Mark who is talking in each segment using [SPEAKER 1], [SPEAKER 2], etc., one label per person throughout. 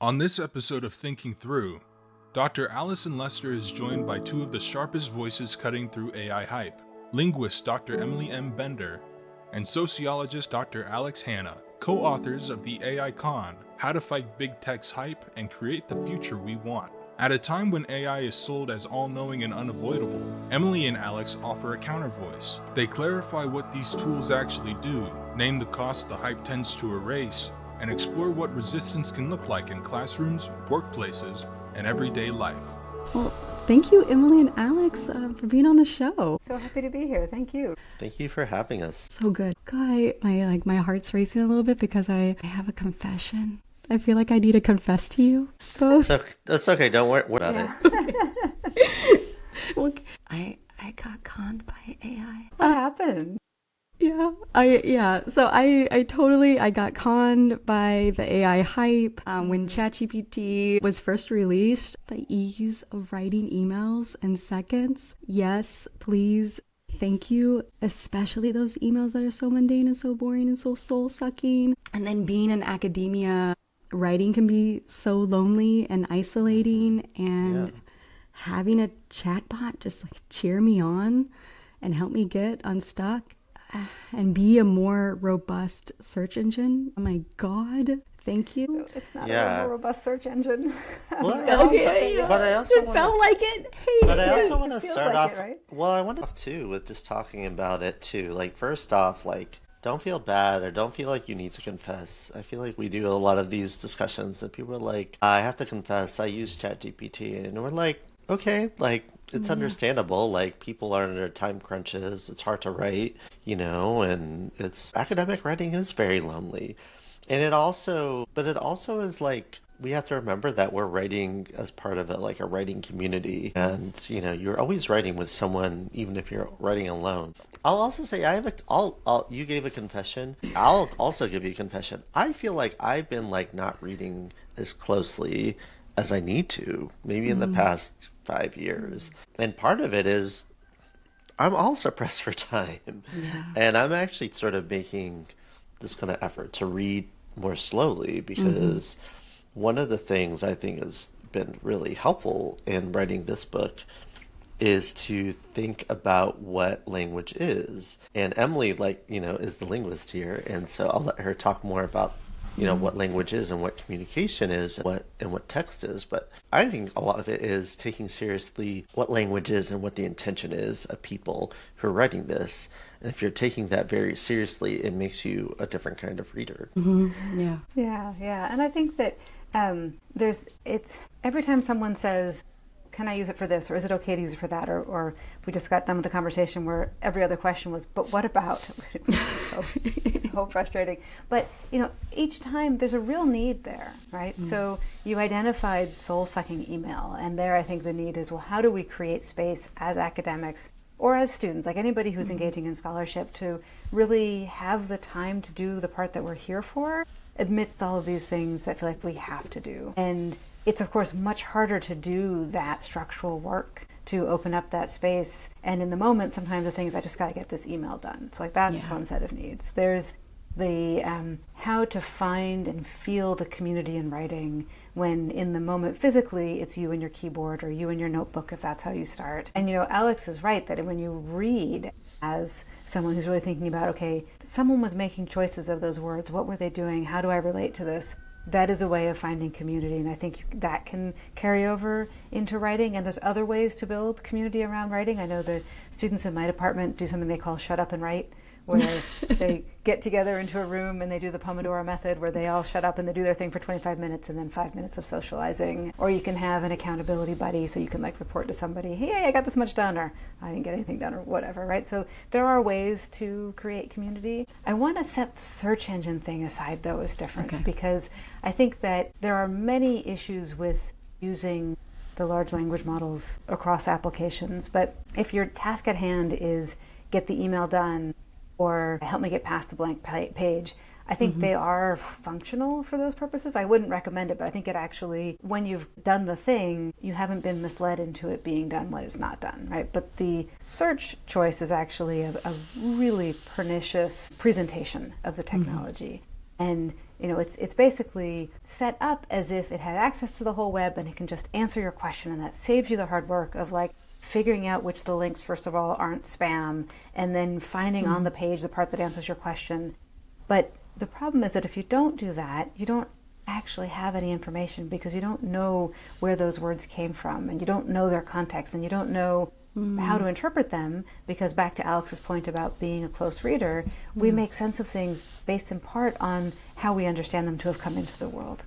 [SPEAKER 1] On this episode of Thinking Through, Dr. Allison Lester is joined by two of the sharpest voices cutting through AI hype, linguist Dr. Emily M. Bender and sociologist Dr. Alex Hanna, co-authors of the AI Con, How to Fight Big Tech's Hype and Create the Future We Want. At a time when AI is sold as all-knowing and unavoidable, Emily and Alex offer a countervoice. They clarify what these tools actually do, name the costs the hype tends to erase, and explore what resistance can look like in classrooms, workplaces, and everyday life.
[SPEAKER 2] Well, thank you, Emily and Alex, for being on the show.
[SPEAKER 3] So happy to be here. Thank you.
[SPEAKER 4] Thank you for having us.
[SPEAKER 2] So good. God, my heart's racing a little bit because I have a confession. I feel like I need to confess to you both.
[SPEAKER 4] That's okay. Don't worry about it.
[SPEAKER 2] Well, I got conned by AI.
[SPEAKER 3] What happened?
[SPEAKER 2] So I got conned by the AI hype when ChatGPT was first released. The ease of writing emails in seconds. Yes, please. Thank you. Especially those emails that are so mundane and so boring and so soul-sucking. And then being in academia, writing can be so lonely and isolating, and having a chatbot just like cheer me on and help me get unstuck and be a more robust search engine. Oh my God. Thank you.
[SPEAKER 3] So it's not a more robust search engine.
[SPEAKER 4] But I also
[SPEAKER 2] it felt like it. Hey,
[SPEAKER 4] but I also want to start off.
[SPEAKER 3] Right?
[SPEAKER 4] Well, I want to too with just talking about it too. Like, first off, like, don't feel bad or don't feel like you need to confess. I feel like we do a lot of these discussions that people are like, I have to confess, I use ChatGPT, and we're like, okay, like, it's understandable. Like, people are under time crunches. It's hard to write, and academic writing is very lonely. And it also is like, we have to remember that we're writing as part of a writing community. And, you're always writing with someone, even if you're writing alone. I'll also say you gave a confession. I'll also give you a confession. I feel like I've been not reading as closely as I need to, maybe in the past 5 years. And part of it is I'm also pressed for time. Yeah. And I'm actually sort of making this kind of effort to read more slowly because one of the things I think has been really helpful in writing this book is to think about what language is. And Emily, is the linguist here. And so I'll let her talk more about what language is and what communication is and what text is. But I think a lot of it is taking seriously what language is and what the intention is of people who are writing this. And if you're taking that very seriously, it makes you a different kind of reader.
[SPEAKER 2] Mm-hmm.
[SPEAKER 3] Yeah. And I think that it's every time someone says, can I use it for this, or is it okay to use it for that, or we just got done with the conversation where every other question was, but what about? It was so frustrating. But each time there's a real need there, right? So you identified soul-sucking email, and there I think the need is, well, how do we create space as academics or as students, like anybody who's engaging in scholarship, to really have the time to do the part that we're here for amidst all of these things that feel like we have to do. And it's, of course, much harder to do that structural work, to open up that space. And in the moment, sometimes the thing is, I just got to get this email done. So that's one set of needs. There's the how to find and feel the community in writing when in the moment physically it's you and your keyboard or you and your notebook, if that's how you start. And Alex is right that when you read as someone who's really thinking about, okay, someone was making choices of those words, what were they doing, how do I relate to this? That is a way of finding community, and I think that can carry over into writing. And there's other ways to build community around writing. I know the students in my department do something they call Shut Up and Write, where they get together into a room and they do the Pomodoro method, where they all shut up and they do their thing for 25 minutes and then 5 minutes of socializing. Or you can have an accountability buddy, so you can report to somebody, hey, I got this much done, or I didn't get anything done, or whatever, right? So there are ways to create community. I want to set the search engine thing aside, though, as different, because I think that there are many issues with using the large language models across applications. But if your task at hand is get the email done, or help me get past the blank page, I think they are functional for those purposes. I wouldn't recommend it, but I think it actually, when you've done the thing, you haven't been misled into it being done when it's not done, right? But the search choice is actually a really pernicious presentation of the technology. And It's basically set up as if it had access to the whole web and it can just answer your question, and that saves you the hard work of like figuring out which the links, first of all, aren't spam, and then finding on the page the part that answers your question. But the problem is that if you don't do that, you don't actually have any information, because you don't know where those words came from, and you don't know their context, and you don't know how to interpret them, because back to Alex's point about being a close reader, we make sense of things based in part on how we understand them to have come into the world.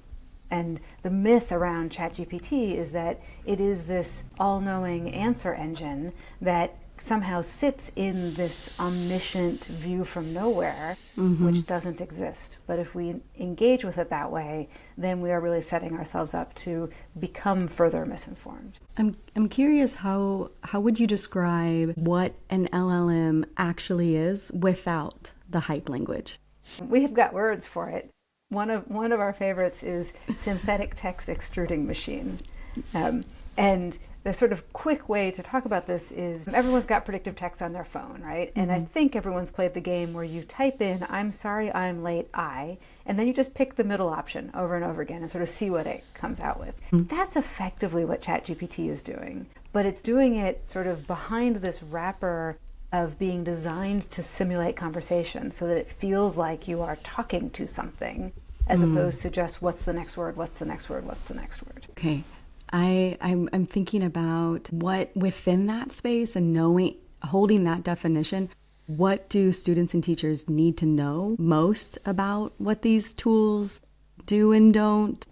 [SPEAKER 3] And the myth around ChatGPT is that it is this all-knowing answer engine that somehow sits in this omniscient view from nowhere, which doesn't exist. But if we engage with it that way, then we are really setting ourselves up to become further misinformed.
[SPEAKER 2] I'm curious, how would you describe what an LLM actually is without the hype language?
[SPEAKER 3] We've got words for it. One of our favorites is synthetic text extruding machine. And the sort of quick way to talk about this is everyone's got predictive text on their phone, right? And I think everyone's played the game where you type in, "I'm sorry, I'm late, and then you just pick the middle option over and over again and sort of see what it comes out with. That's effectively what ChatGPT is doing, but it's doing it sort of behind this wrapper of being designed to simulate conversation so that it feels like you are talking to something, as opposed to just what's the next word, what's the next word, what's the next word.
[SPEAKER 2] Okay. I'm thinking about what within that space and holding that definition, what do students and teachers need to know most about what these tools do and don't,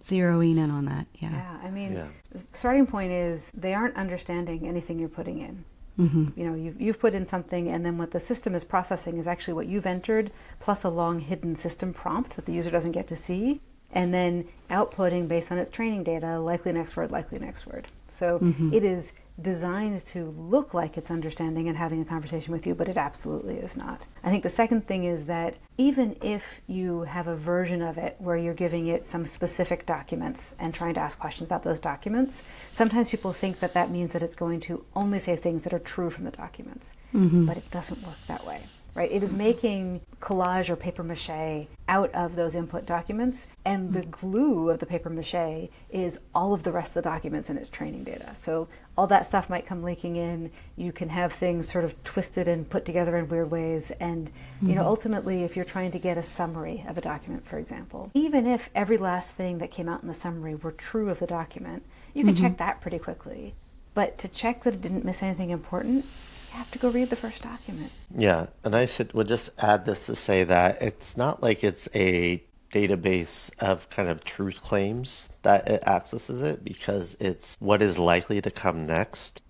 [SPEAKER 2] zeroing in on that.
[SPEAKER 3] Yeah, I mean, the starting point is they aren't understanding anything you're putting in. You've put in something, and then what the system is processing is actually what you've entered, plus a long hidden system prompt that the user doesn't get to see, and then outputting based on its training data, likely next word, likely next word. So it is designed to look like it's understanding and having a conversation with you, but it absolutely is not. I think the second thing is that even if you have a version of it where you're giving it some specific documents and trying to ask questions about those documents, sometimes people think that that means that it's going to only say things that are true from the documents, but it doesn't work that way. Right? It is making collage or paper mache out of those input documents, and the glue of the paper mache is all of the rest of the documents in its training data. So all that stuff might come leaking in. You can have things sort of twisted and put together in weird ways. And ultimately, if you're trying to get a summary of a document, for example, even if every last thing that came out in the summary were true of the document, you can check that pretty quickly. But to check that it didn't miss anything important, you have to go read the first document.
[SPEAKER 4] Yeah, and would just add this to say that it's not like it's a database of kind of truth claims that it accesses it, because it's what is likely to come next.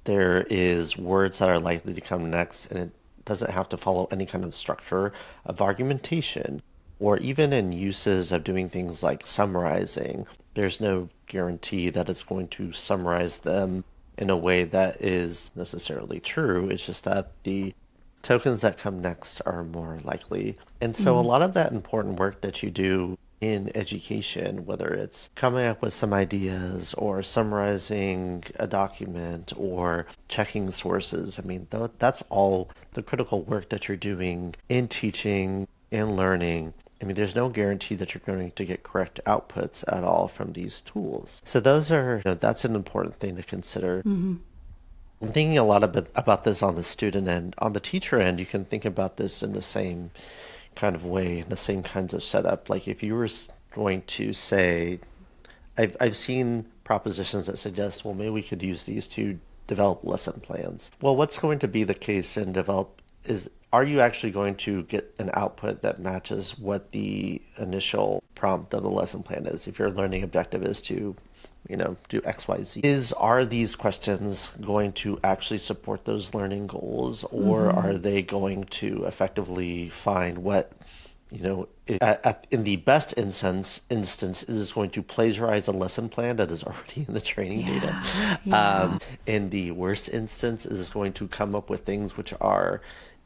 [SPEAKER 4] There is words that are likely to come next, and it doesn't have to follow any kind of structure of argumentation, or even in uses of doing things like summarizing. There's no guarantee that it's going to summarize them in a way that is necessarily true. It's just that the tokens that come next are more likely. And so a lot of that important work that you do in education, whether it's coming up with some ideas or summarizing a document or checking sources, I mean, that's all the critical work that you're doing in teaching and learning. I mean, there's no guarantee that you're going to get correct outputs at all from these tools. So that's an important thing to consider. I'm thinking a lot about this on the student end. On the teacher end, you can think about this in the same kind of way, the same kinds of setup. Like if you were going to say, I've seen propositions that suggest, well, maybe we could use these to develop lesson plans. Well, what's going to be the case in are you actually going to get an output that matches what the initial prompt of the lesson plan is? If your learning objective is to, do X, Y, Z. Are these questions going to actually support those learning goals, or are they going to effectively find what, in the best instance, it is going to plagiarize a lesson plan that is already in the training data. In the worst instance, it is going to come up with things which are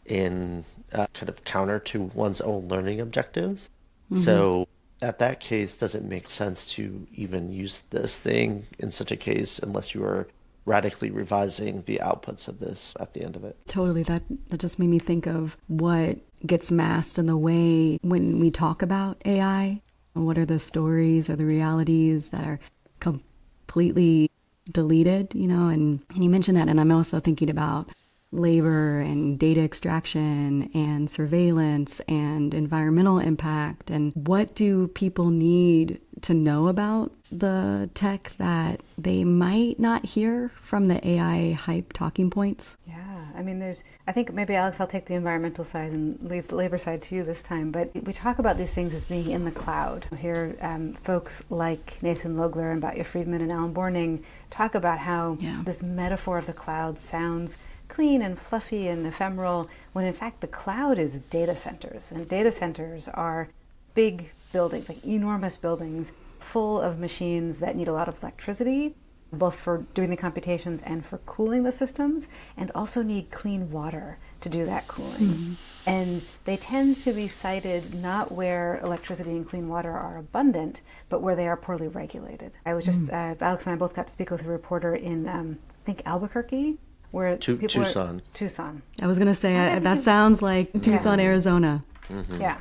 [SPEAKER 4] in kind of counter to one's own learning objectives. So at that case, does it make sense to even use this thing in such a case unless you are radically revising the outputs of this at the end of it.
[SPEAKER 2] Totally. That just made me think of what gets masked in the way when we talk about AI. What are the stories or the realities that are completely deleted, and you mentioned that. And I'm also thinking about labor and data extraction and surveillance and environmental impact. And what do people need to know about the tech that they might not hear from the AI hype talking points?
[SPEAKER 3] Yeah, I mean, I think maybe, Alex, I'll take the environmental side and leave the labor side to you this time, but we talk about these things as being in the cloud. Here, folks like Nathan Logler and Batya Friedman and Alan Borning talk about how this metaphor of the cloud sounds clean and fluffy and ephemeral, when in fact the cloud is data centers. And data centers are big buildings, like enormous buildings, full of machines that need a lot of electricity, both for doing the computations and for cooling the systems, and also need clean water to do that cooling. Mm-hmm. And they tend to be sited not where electricity and clean water are abundant, but where they are poorly regulated. I was just, Alex and I both got to speak with a reporter in, I think, Albuquerque, where
[SPEAKER 4] Tucson.
[SPEAKER 3] Tucson.
[SPEAKER 2] I was going to say, that sounds like Tucson, Arizona.
[SPEAKER 4] Mm-hmm.
[SPEAKER 3] Yeah.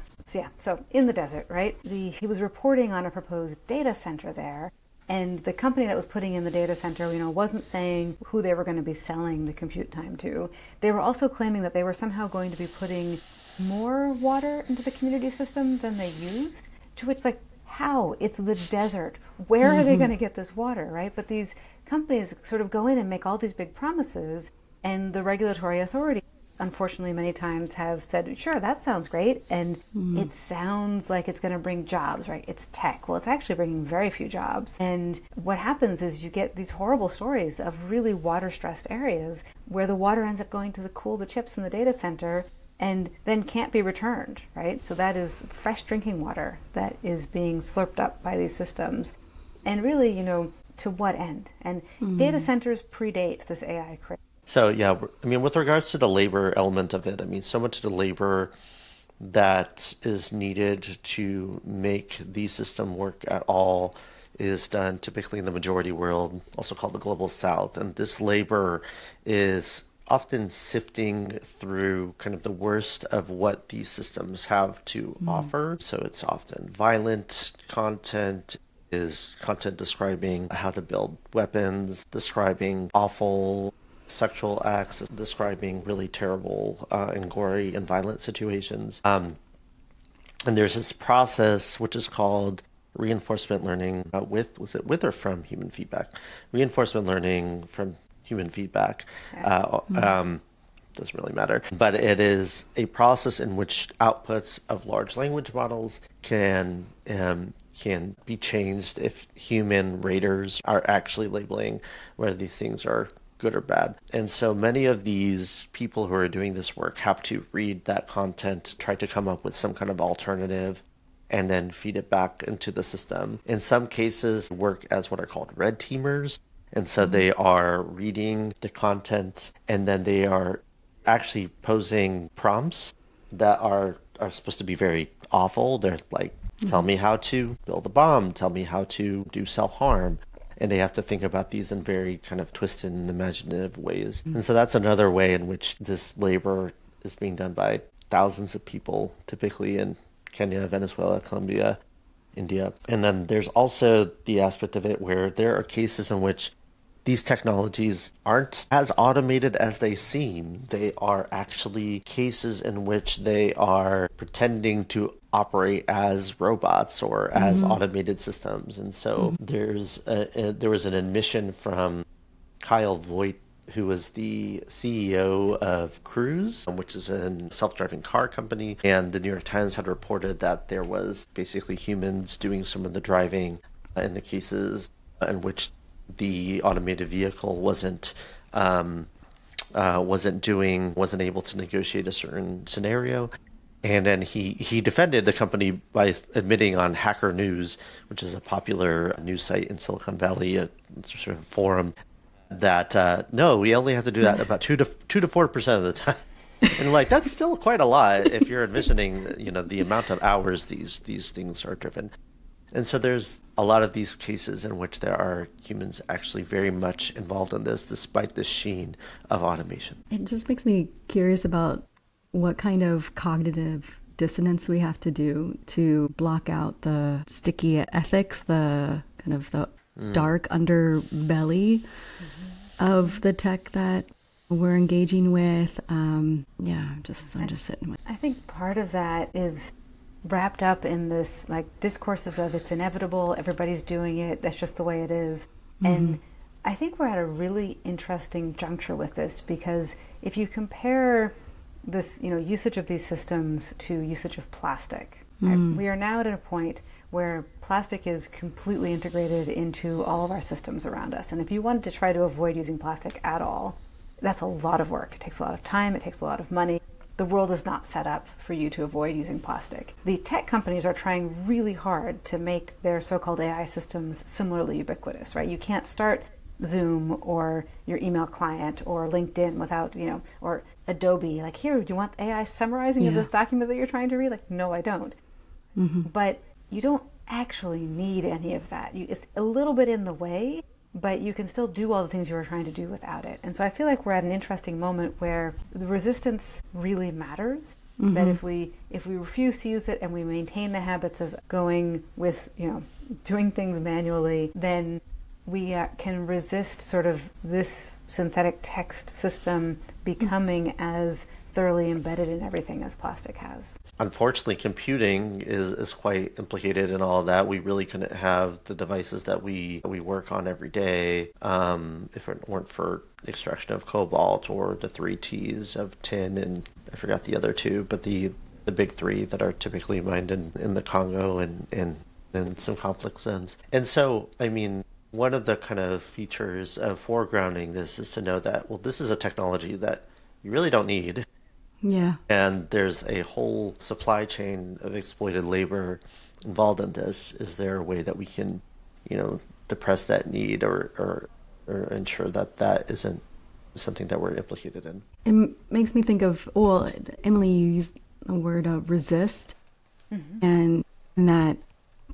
[SPEAKER 3] So in the desert, right? He was reporting on a proposed data center there, and the company that was putting in the data center, wasn't saying who they were going to be selling the compute time to. They were also claiming that they were somehow going to be putting more water into the community system than they used, to which, how? It's the desert. Where are they going to get this water, right? But these companies sort of go in and make all these big promises, and the regulatory authority, unfortunately, many times have said, sure, that sounds great, and it sounds like it's going to bring jobs, right? It's tech. Well, it's actually bringing very few jobs. And what happens is you get these horrible stories of really water-stressed areas where the water ends up going to cool the chips in the data center and then can't be returned, right? So that is fresh drinking water that is being slurped up by these systems. And really, to what end? And data centers predate this AI craze.
[SPEAKER 4] So, with regards to the labor element of it, so much of the labor that is needed to make the system work at all is done typically in the majority world, also called the global south. And this labor is often sifting through kind of the worst of what these systems have to offer. So it's often violent content, is content describing how to build weapons, describing awful sexual acts, describing really terrible and gory and violent situations. And there's this process which is called reinforcement learning with or from human feedback? Reinforcement learning from human feedback. Doesn't really matter. But it is a process in which outputs of large language models can be changed if human raters are actually labeling whether these things are good or bad. And so many of these people who are doing this work have to read that content, try to come up with some kind of alternative, and then feed it back into the system. In some cases, work as what are called red teamers. And so they are reading the content, and then they are actually posing prompts that are supposed to be very awful. They're like, tell me how to build a bomb, tell me how to do self-harm. And they have to think about these in very kind of twisted and imaginative ways. And so that's another way in which this labor is being done by thousands of people, typically in Kenya, Venezuela, Colombia, India. And then there's also the aspect of it where there are cases in which these technologies aren't as automated as they seem. They are actually cases in which they are pretending to operate as robots or as automated systems. And so there was an admission from Kyle Voigt, who was the CEO of Cruise, which is a self-driving car company. And the New York Times had reported that there was basically humans doing some of the driving in the cases in which the automated vehicle wasn't able to negotiate a certain scenario. And then he defended the company by admitting on Hacker News, which is a popular news site in Silicon Valley, a sort of forum, that no, we only have to do that about 2 to 4% of the time. And that's still quite a lot if you're envisioning, the amount of hours these things are driven. And so there's a lot of these cases in which there are humans actually very much involved in this, despite the sheen of automation.
[SPEAKER 2] It just makes me curious about what kind of cognitive dissonance we have to do to block out the sticky ethics, the kind of the dark underbelly of the tech that we're engaging with. I'm just sitting with.
[SPEAKER 3] I think part of that is wrapped up in this like discourses of it's inevitable, everybody's doing it, that's just the way it is. And I think we're at a really interesting juncture with this, because if you compare this, usage of these systems to usage of plastic, right? We are now at a point where plastic is completely integrated into all of our systems around us. And if you wanted to try to avoid using plastic at all, that's a lot of work. It takes a lot of time, it takes a lot of money. The world is not set up for you to avoid using plastic. The tech companies are trying really hard to make their so-called AI systems similarly ubiquitous, right? You can't start Zoom or your email client or LinkedIn without, or Adobe, like, here, do you want AI summarizing of this document that you're trying to read? Like, no, I don't. But you don't actually need any of that. It's a little bit in the way, but you can still do all the things you were trying to do without it. And so I feel like we're at an interesting moment where the resistance really matters. That if we refuse to use it and we maintain the habits of going with, doing things manually, then we can resist sort of this synthetic text system becoming as thoroughly embedded in everything as plastic has.
[SPEAKER 4] Unfortunately, computing is quite implicated in all of that. We really couldn't have the devices that we work on every day if it weren't for extraction of cobalt or the 3 T's of tin, and I forgot the other two, but the big three that are typically mined in the Congo and in some conflict zones. And so, I mean, one of the kind of features of foregrounding this is to know that, well, this is a technology that you really don't need.
[SPEAKER 2] Yeah.
[SPEAKER 4] And there's a whole supply chain of exploited labor involved in this. Is there a way that we can, depress that need or ensure that isn't something that we're implicated in?
[SPEAKER 2] It makes me think of, Emily, you used the word resist, and that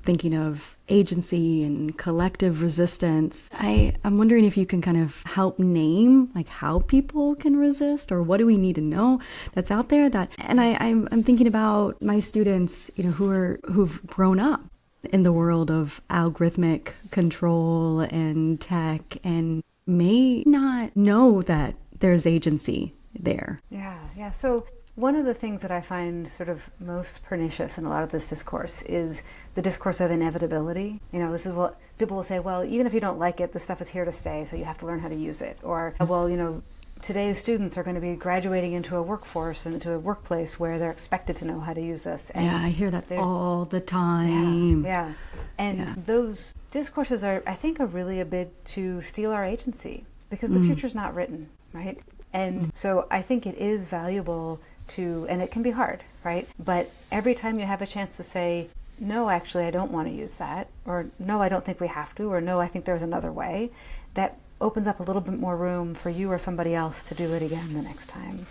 [SPEAKER 2] thinking of agency and collective resistance. I'm wondering if you can kind of help name like how people can resist, or what do we need to know that's out there and I'm thinking about my students, who've grown up in the world of algorithmic control and tech and may not know that there's agency there.
[SPEAKER 3] Yeah. So one of the things that I find sort of most pernicious in a lot of this discourse is the discourse of inevitability. This is what people will say, well, even if you don't like it, the stuff is here to stay, so you have to learn how to use it. Or, well, today's students are going to be graduating into a workforce and into a workplace where they're expected to know how to use this. And
[SPEAKER 2] I hear that all the time.
[SPEAKER 3] Yeah. And those discourses are really a bid to steal our agency, because the future's not written, right? And so I think it is valuable and it can be hard, right? But every time you have a chance to say, no, actually, I don't want to use that, or no, I don't think we have to, or no, I think there's another way, that opens up a little bit more room for you or somebody else to do it again the next time.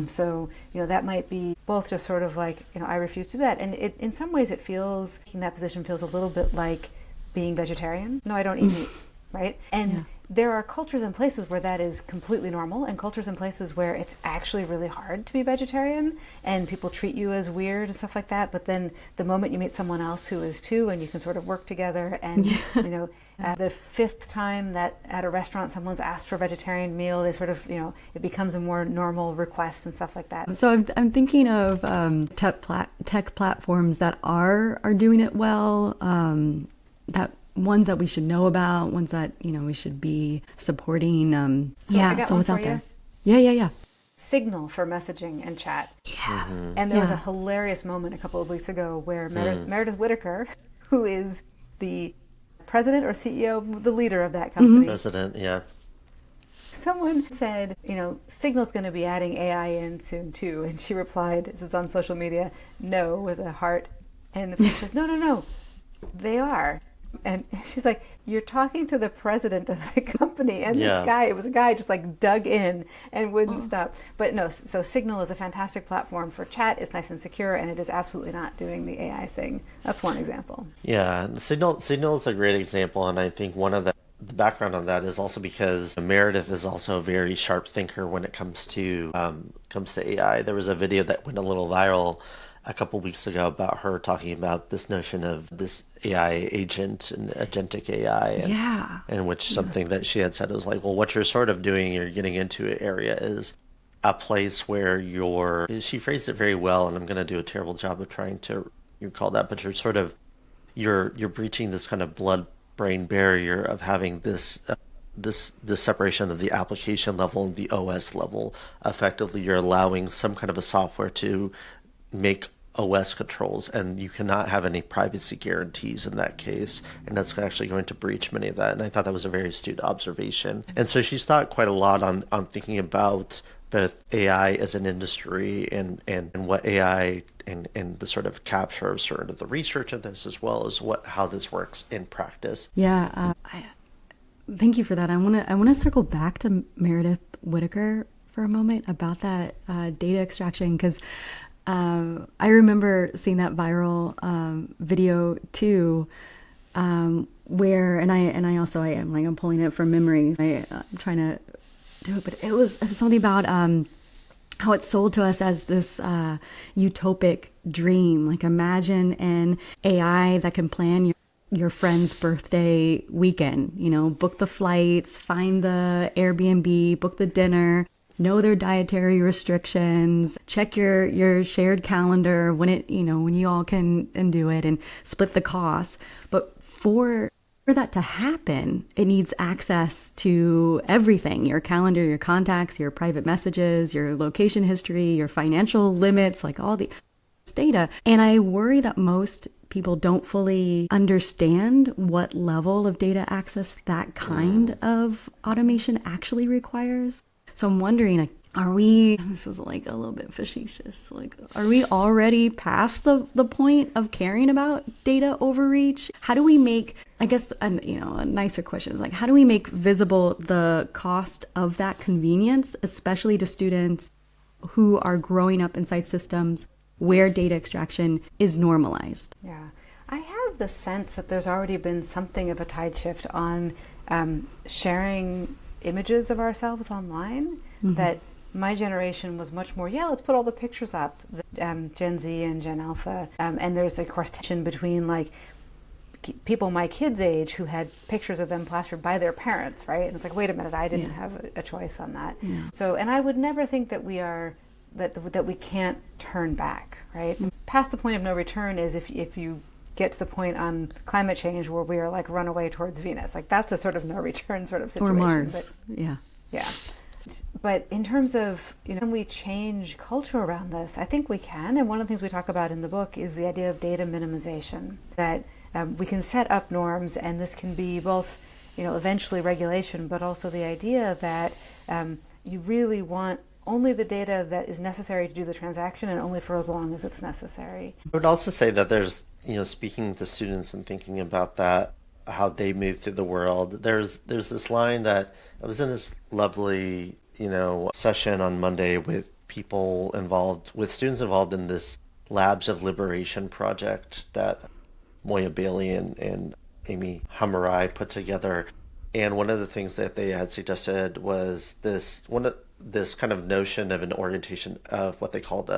[SPEAKER 3] So, that might be both just sort of like, I refuse to do that. And in some ways taking that position feels a little bit like being vegetarian. No, I don't eat meat, right? And there are cultures and places where that is completely normal, and cultures and places where it's actually really hard to be vegetarian and people treat you as weird and stuff like that. But then the moment you meet someone else who is too, and you can sort of work together, and the 5th time that at a restaurant someone's asked for a vegetarian meal, they sort of, it becomes a more normal request and stuff like that.
[SPEAKER 2] So I'm thinking of tech platforms that are doing it well, that ones that we should know about, ones that, we should be supporting. So what's out there? Yeah.
[SPEAKER 3] Signal for messaging and chat.
[SPEAKER 2] Yeah.
[SPEAKER 3] And there was a hilarious moment a couple of weeks ago where Meredith Whittaker, who is the president or CEO, the leader of that company.
[SPEAKER 4] President, yeah.
[SPEAKER 3] Someone said, Signal's going to be adding AI in soon too. And she replied, this is on social media, no, with a heart. And the person says, no, they are. And she's like, you're talking to the president of the company. And
[SPEAKER 4] Yeah.
[SPEAKER 3] this guy, it was a guy just like dug in and wouldn't stop. But no, so Signal is a fantastic platform for chat. It's nice and secure, and it is absolutely not doing the AI thing. That's one example.
[SPEAKER 4] Yeah, Signal is a great example, and I think one of the background on that is also because Meredith is also a very sharp thinker when it comes to AI. There was a video that went a little viral a couple weeks ago about her talking about this notion of this AI agent and agentic AI, in which something that she had said was like, well, what you're sort of doing, you're getting into an area is a place where she phrased it very well, and I'm going to do a terrible job of trying to recall that, but you're breaching this kind of blood-brain barrier of having this separation of the application level and the OS level. Effectively, you're allowing some kind of a software to make OS controls, and you cannot have any privacy guarantees in that case, and that's actually going to breach many of that. And I thought that was a very astute observation. And so she's thought quite a lot on thinking about both AI as an industry and what AI and the sort of capture of certain of the research of this, as well as how this works in practice.
[SPEAKER 2] Yeah, thank you for that. I want to circle back to Meredith Whitaker for a moment about that data extraction, because I remember seeing that viral video too, where and I'm pulling it from memory. I'm trying to do it, but it was something about how it's sold to us as this utopic dream. Like, imagine an AI that can plan your friend's birthday weekend, book the flights, find the Airbnb, book the dinner, know their dietary restrictions, check your shared calendar when you all can do it, and split the costs. But for that to happen, it needs access to everything: your calendar, your contacts, your private messages, your location history, your financial limits, like all the data. And I worry that most people don't fully understand what level of data access that kind of automation actually requires. So I'm wondering, this is like a little bit facetious, are we already past the point of caring about data overreach? How do we make, I guess, a nicer question is how do we make visible the cost of that convenience, especially to students who are growing up inside systems where data extraction is normalized?
[SPEAKER 3] Yeah. I have the sense that there's already been something of a tide shift on sharing images of ourselves online, that my generation was much more, let's put all the pictures up, Gen Z and Gen Alpha. And there's, of course, tension between people my kids' age who had pictures of them plastered by their parents, right? And it's like, wait a minute, I didn't have a choice on that. Yeah. So, and I would never think that that we can't turn back, right? Past the point of no return is if you get to the point on climate change where we are run away towards Venus. That's a sort of no return sort of situation.
[SPEAKER 2] Or Mars, yeah.
[SPEAKER 3] But in terms of, can we change culture around this? I think we can. And one of the things we talk about in the book is the idea of data minimization, that we can set up norms, and this can be both, eventually regulation, but also the idea that you really want only the data that is necessary to do the transaction, and only for as long as it's necessary.
[SPEAKER 4] I would also say that there's, speaking to students and thinking about that, how they move through the world, there's this line that I was in this lovely, session on Monday with students involved in this Labs of Liberation project that Moya Bailey and Amy Hammarai put together. And one of the things that they had suggested was this kind of notion of an orientation of what they called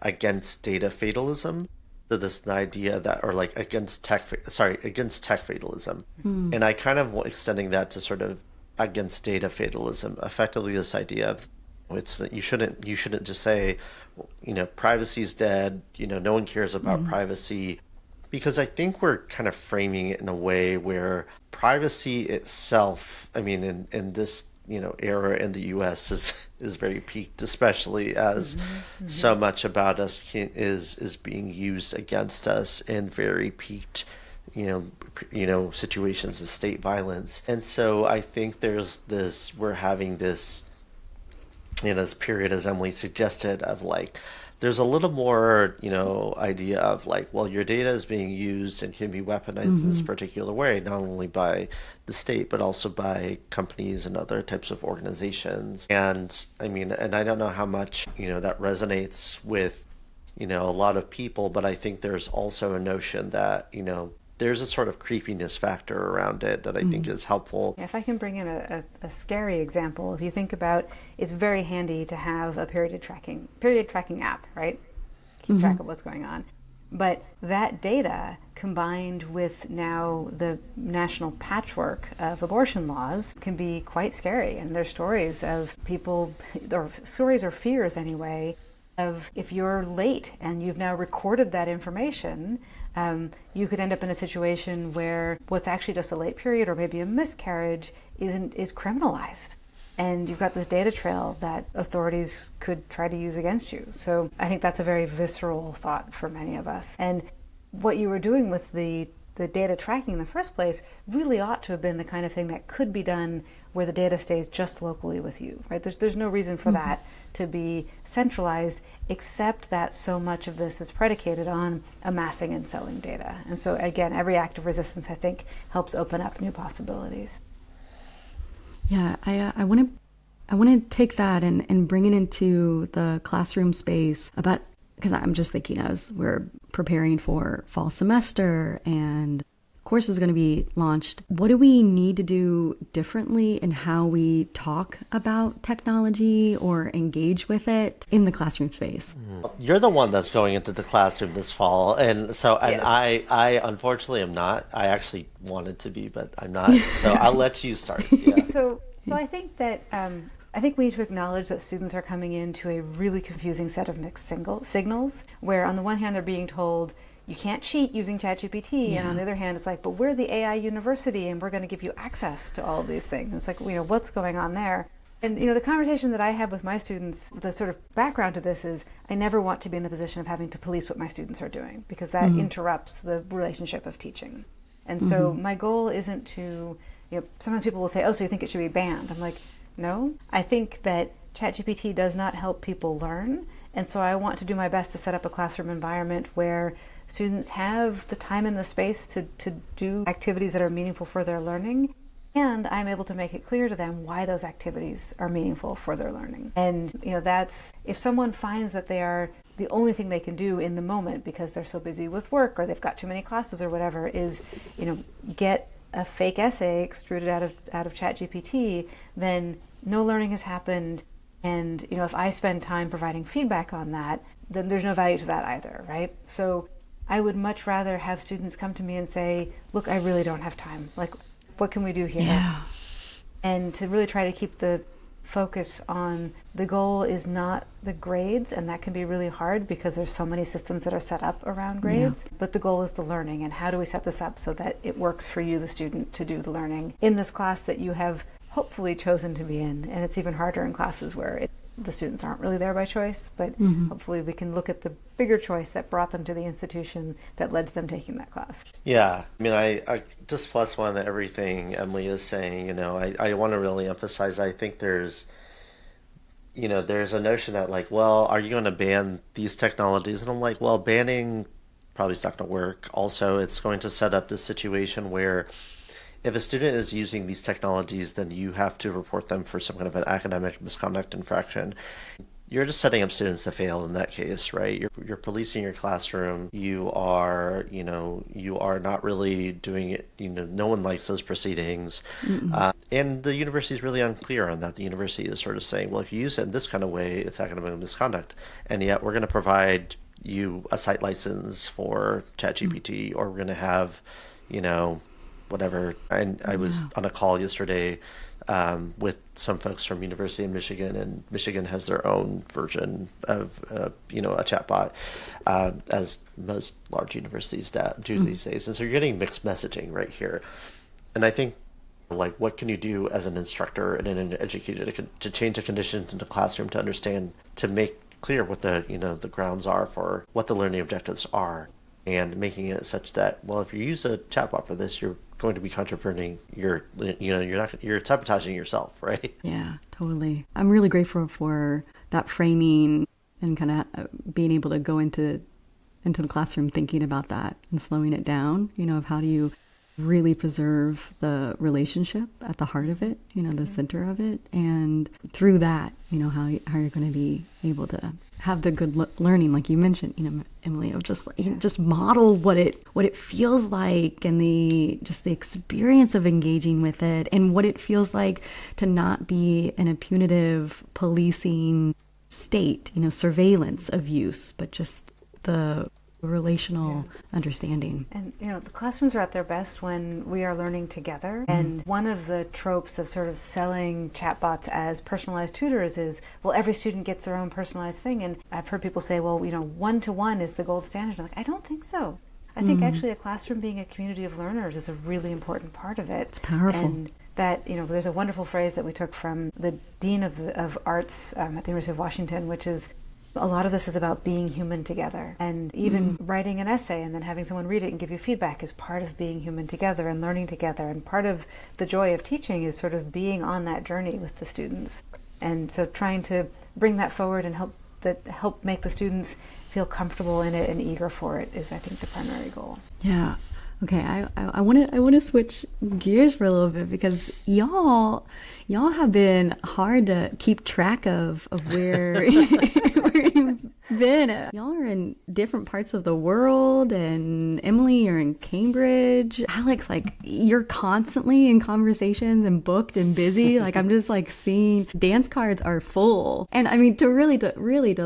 [SPEAKER 4] against data fatalism. So this idea that, or against tech fatalism. And I kind of extending that to sort of against data fatalism, effectively this idea of it's that you shouldn't just say, privacy's dead, no one cares about privacy, because I think we're kind of framing it in a way where privacy itself, in this era in the U.S. is very peaked, especially as so much about us is being used against us in very peaked, situations of state violence. And so I think we're having this, this period, as Emily suggested, of there's a little more, idea of like, well, your data is being used and can be weaponized in this particular way, not only by the state, but also by companies and other types of organizations. And I mean, and I don't know how much, that resonates with, a lot of people, but I think there's also a notion that, there's a sort of creepiness factor around it that I think is helpful.
[SPEAKER 3] If I can bring in a scary example, if you think about, it's very handy to have a period tracking app, right? Keep track of what's going on. But that data combined with now the national patchwork of abortion laws can be quite scary. And there's stories of people, or stories or fears anyway, of if you're late and you've now recorded that information, you could end up in a situation where what's actually just a late period or maybe a miscarriage is criminalized. And you've got this data trail that authorities could try to use against you. So I think that's a very visceral thought for many of us. And what you were doing with the data tracking in the first place really ought to have been the kind of thing that could be done where the data stays just locally with you, right? There's no reason for that to be centralized, except that so much of this is predicated on amassing and selling data. And so again, every act of resistance, I think, helps open up new possibilities.
[SPEAKER 2] Yeah, I want to take that and bring it into the classroom space about, because I'm just thinking as we're preparing for fall semester and course is going to be launched, what do we need to do differently in how we talk about technology or engage with it in the classroom space?
[SPEAKER 4] You're the one that's going into the classroom this fall, and so and
[SPEAKER 3] Yes.
[SPEAKER 4] I unfortunately am not. I actually wanted to be, but I'm not. So I'll let you start. Yeah.
[SPEAKER 3] So I think that I think we need to acknowledge that students are coming into a really confusing set of mixed signals, where on the one hand they're being told you can't cheat using ChatGPT, and on the other hand it's like, but we're the AI university and we're going to give you access to all of these things. And it's like, what's going on there? And the conversation that I have with my students, the sort of background to this is I never want to be in the position of having to police what my students are doing, because that interrupts the relationship of teaching. And so my goal isn't to, sometimes people will say, oh, so you think it should be banned? I'm like, no, I think that ChatGPT does not help people learn. And so I want to do my best to set up a classroom environment where students have the time and the space to do activities that are meaningful for their learning. And I'm able to make it clear to them why those activities are meaningful for their learning. And, that's, if someone finds that they are the only thing they can do in the moment because they're so busy with work or they've got too many classes or whatever is, get a fake essay extruded out of ChatGPT, then no learning has happened. And, if I spend time providing feedback on that, then there's no value to that either, right? So I would much rather have students come to me and say, look, I really don't have time. Like, what can we do here?
[SPEAKER 2] Yeah.
[SPEAKER 3] And to really try to keep the focus on the goal is not the grades, and that can be really hard because there's so many systems that are set up around grades, but the goal is the learning, and how do we set this up so that it works for you, the student, to do the learning in this class that you have hopefully chosen to be in. And it's even harder in classes where the students aren't really there by choice, but hopefully we can look at the bigger choice that brought them to the institution that led to them taking that class.
[SPEAKER 4] Yeah, I mean, I just plus one to everything Emily is saying. I want to really emphasize, I think there's a notion that like, well, are you going to ban these technologies? And I'm like, well, banning probably is not going to work. Also, it's going to set up this situation where if a student is using these technologies, then you have to report them for some kind of an academic misconduct infraction. You're just setting up students to fail in that case, right? You're policing your classroom. You are not really doing it. No one likes those proceedings. And the university is really unclear on that. The university is sort of saying, well, if you use it in this kind of way, it's academic misconduct. And yet we're going to provide you a site license for ChatGPT, or we're going to have, whatever. And I was on a call yesterday with some folks from University of Michigan, and Michigan has their own version of a chatbot, as most large universities do these days. And so you're getting mixed messaging right here. And I think, like, what can you do as an instructor and an educator to change the conditions in the classroom, to understand, to make clear what the grounds are for what the learning objectives are, and making it such that, well, if you use a chatbot for this, you're going to be controverting you're sabotaging yourself, right?
[SPEAKER 2] Yeah, totally. I'm really grateful for that framing and kind of being able to go into the classroom thinking about that and slowing it down, of how do you really preserve the relationship at the heart of it, the center of it. And through that, how you're going to be able to have the good learning, like you mentioned, Emily, of just model what it feels like, and the experience of engaging with it, and what it feels like to not be in a punitive policing state, surveillance of use, but just the relational understanding.
[SPEAKER 3] And the classrooms are at their best when we are learning together. And one of the tropes of sort of selling chatbots as personalized tutors is, well, every student gets their own personalized thing. And I've heard people say, well, one-to-one is the gold standard. I'm like, I don't think so. I think actually a classroom being a community of learners is a really important part of it.
[SPEAKER 2] It's powerful.
[SPEAKER 3] And that, there's a wonderful phrase that we took from the Dean of Arts at the University of Washington, which is, a lot of this is about being human together. And even writing an essay and then having someone read it and give you feedback is part of being human together and learning together. And part of the joy of teaching is sort of being on that journey with the students. And so trying to bring that forward and help make the students feel comfortable in it and eager for it is, I think, the primary goal.
[SPEAKER 2] Yeah. Okay, I want to switch gears for a little bit, because y'all have been hard to keep track of where where you've been. Y'all are in different parts of the world, and Emily, you're in Cambridge. Alex, like, you're constantly in conversations and booked and busy. Like, I'm just like seeing dance cards are full. And I mean, to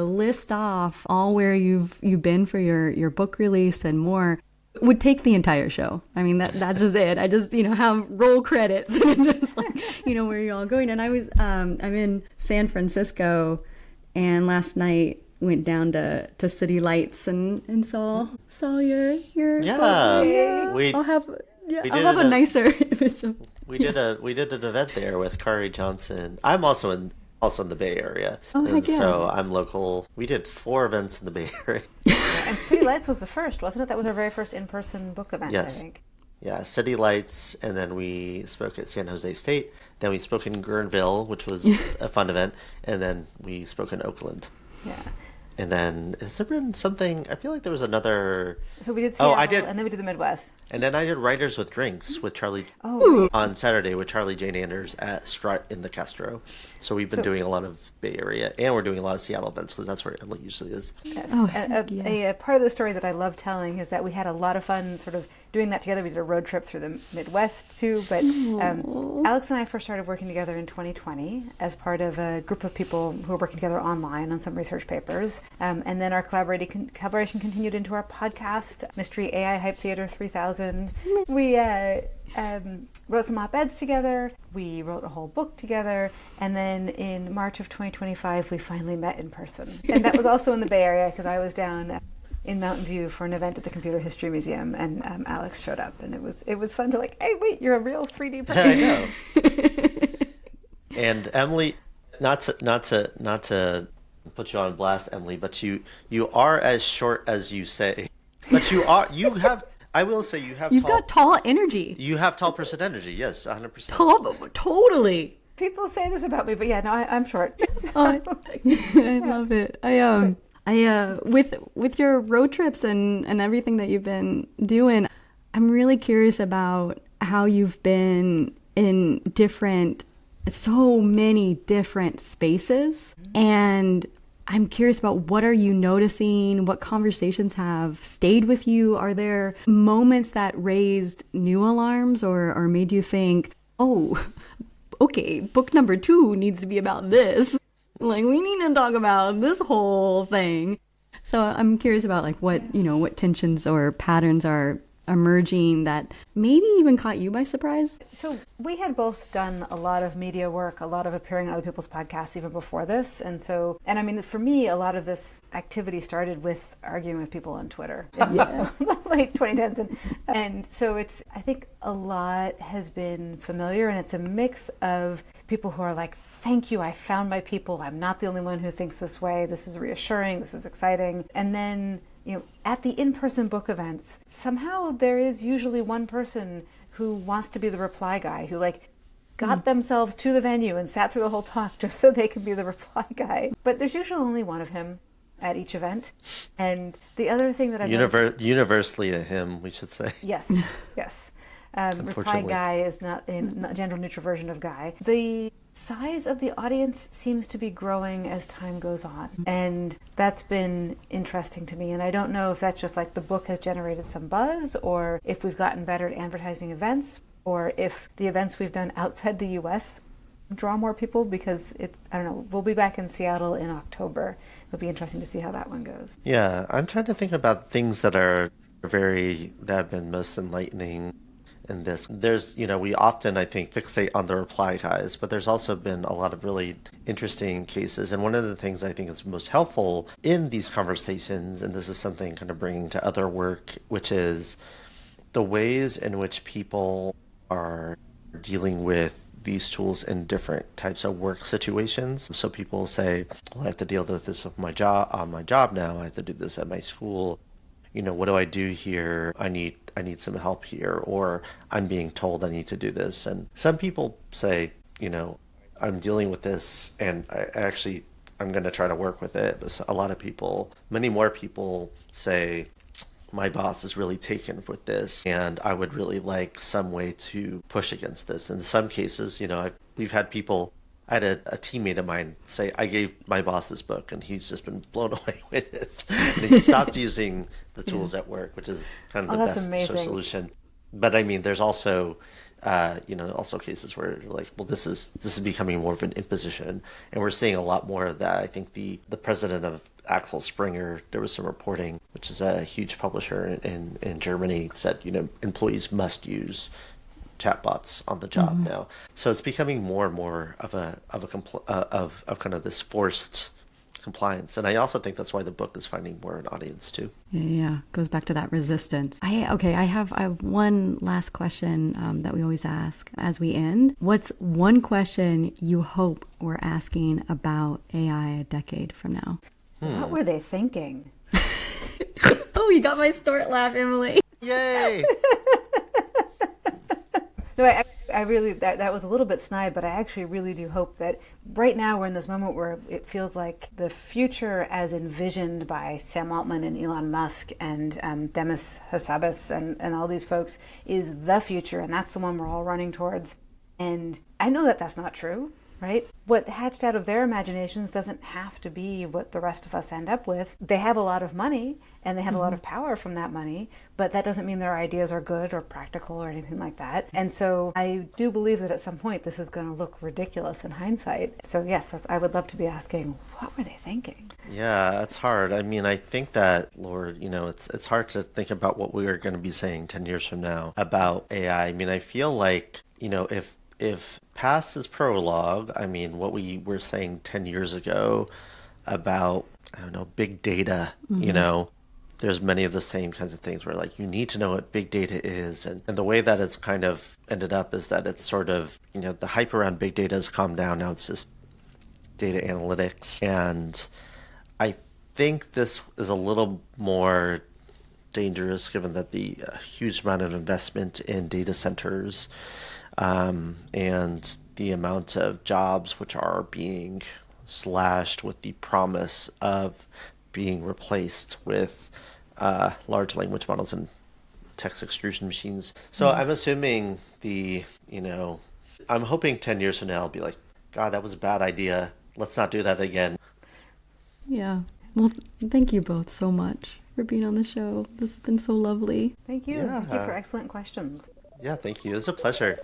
[SPEAKER 2] list off all where you've been for your book release and more would take the entire show. I mean, that's just it. I just, have roll credits and just like, where you're all going. And I was, I'm in San Francisco, and last night went down to City Lights and saw your
[SPEAKER 4] yeah.
[SPEAKER 2] I'll have a nicer image of.
[SPEAKER 4] We did an event there with Kari Johnson. I'm also in the Bay Area.
[SPEAKER 2] Oh,
[SPEAKER 4] and
[SPEAKER 2] heck yeah.
[SPEAKER 4] So I'm local. We did 4 events in the Bay Area.
[SPEAKER 3] And City Lights was the first, wasn't it? That was our very first in-person book event,
[SPEAKER 4] Yes.
[SPEAKER 3] I think.
[SPEAKER 4] Yeah, City Lights, and then we spoke at San Jose State. Then we spoke in Guerneville, which was a fun event, and then we spoke in Oakland.
[SPEAKER 3] Yeah.
[SPEAKER 4] And then, has there been something? I feel like there was another.
[SPEAKER 3] So we did Seattle,
[SPEAKER 4] I did.
[SPEAKER 3] and then we did the Midwest.
[SPEAKER 4] And then I did Writers with Drinks with Charlie
[SPEAKER 3] Oh,
[SPEAKER 4] on Saturday with Charlie Jane Anders at Strut in the Castro. So we've been doing a lot of Bay Area, and we're doing a lot of Seattle events, because that's where Emily usually is.
[SPEAKER 3] yes.
[SPEAKER 2] Oh,
[SPEAKER 3] A part of the story that I love telling is that we had a lot of fun sort of doing that together. We did a road trip through the Midwest too, but Alex and I first started working together in 2020 as part of a group of people who were working together online on some research papers. And then our collaboration continued into our podcast, Mystery AI Hype Theater 3000. We wrote some op-eds together. We wrote a whole book together. And then in March of 2025, we finally met in person. And that was also in the Bay Area, because I was down in Mountain View for an event at the Computer History Museum, and Alex showed up, and it was fun to like, hey, wait, you're a real 3D person.
[SPEAKER 4] I know. And Emily, not to put you on blast, Emily, but you are as short as you say. But you have. I will say you have.
[SPEAKER 2] You've got tall energy.
[SPEAKER 4] You have tall person energy. Yes, 100%.
[SPEAKER 2] Tall, totally.
[SPEAKER 3] People say this about me, but yeah, no, I'm short.
[SPEAKER 2] I love it. With your road trips and everything that you've been doing, I'm really curious about how you've been in so many different spaces, and I'm curious about what are you noticing, what conversations have stayed with you. Are there moments that raised new alarms or made you think, oh, okay, book number 2 needs to be about this. Like, we need to talk about this whole thing. So I'm curious about like what tensions or patterns are emerging that maybe even caught you by surprise.
[SPEAKER 3] So we had both done a lot of media work, a lot of appearing on other people's podcasts even before this. And I mean, for me, a lot of this activity started with arguing with people on Twitter in the late 2010s. And so I think a lot has been familiar, and it's a mix of people who are like, thank you, I found my people. I'm not the only one who thinks this way. This is reassuring. This is exciting. And then, at the in-person book events, somehow there is usually one person who wants to be the reply guy, who got themselves to the venue and sat through the whole talk just so they can be the reply guy. But there's usually only one of him. at each event. And the other thing that I've noticed...
[SPEAKER 4] Universally a him, we should say.
[SPEAKER 3] Yes, yes. Reply guy is not a gender-neutral version of guy. The size of the audience seems to be growing as time goes on. And that's been interesting to me. And I don't know if that's just like the book has generated some buzz, or if we've gotten better at advertising events, or if the events we've done outside the U.S. draw more people, because I don't know, we'll be back in Seattle in October. It'll be interesting to see how that one goes.
[SPEAKER 4] Yeah, I'm trying to think about things that have been most enlightening in this. There's, we often, I think, fixate on the reply guys, but there's also been a lot of really interesting cases. And one of the things I think is most helpful in these conversations, and this is something kind of bringing to other work, which is the ways in which people are dealing with these tools in different types of work situations. So people say, well, I have to deal with this with my job on my job now. I have to do this at my school. What do I do here? I need some help here, or I'm being told I need to do this. And some people say, I'm dealing with this and I'm going to try to work with it. But a lot of people, many more people say, my boss is really taken with this and I would really like some way to push against this. In some cases, we've had people, I had a teammate of mine say, I gave my boss this book and he's just been blown away with this. And he stopped using the tools at work, which is kind of the best solution. But I mean, there's also, also cases where you're like, well, this is becoming more of an imposition. And we're seeing a lot more of that. I think the president of Axel Springer, there was some reporting, which is a huge publisher in Germany, said, employees must use chatbots on the job now. So it's becoming more and more of kind of this forced compliance. And I also think that's why the book is finding more an audience too.
[SPEAKER 2] Yeah, goes back to that resistance. I have one last question that we always ask as we end. What's one question you hope we're asking about AI a decade from now?
[SPEAKER 3] What were they thinking?
[SPEAKER 2] Oh, you got my snort laugh, Emily.
[SPEAKER 4] Yay!
[SPEAKER 3] No, I really, that was a little bit snide, but I actually really do hope that right now we're in this moment where it feels like the future as envisioned by Sam Altman and Elon Musk and Demis Hassabis and all these folks is the future, and that's the one we're all running towards. And I know that that's not true, right? What hatched out of their imaginations doesn't have to be what the rest of us end up with. They have a lot of money and they have a lot of power from that money, but that doesn't mean their ideas are good or practical or anything like that. And so I do believe that at some point this is going to look ridiculous in hindsight. So yes, I would love to be asking, what were they thinking?
[SPEAKER 4] Yeah, it's hard. I mean, I think that, Lord, it's hard to think about what we are going to be saying 10 years from now about AI. I mean, I feel like, if past is prologue, I mean, what we were saying 10 years ago about, big data, there's many of the same kinds of things where like you need to know what big data is. And the way that it's kind of ended up is that it's sort of, the hype around big data has calmed down. Now it's just data analytics. And I think this is a little more dangerous given that the huge amount of investment in data centers and the amount of jobs which are being slashed with the promise of being replaced with large language models and text extrusion machines. So I'm assuming I'm hoping 10 years from now I'll be like, God, that was a bad idea. Let's not do that again.
[SPEAKER 2] Yeah. Well, thank you both so much for being on the show. This has been so lovely.
[SPEAKER 3] Thank you.
[SPEAKER 4] Yeah.
[SPEAKER 3] Thank you for excellent questions.
[SPEAKER 4] Yeah, thank you. It was a pleasure.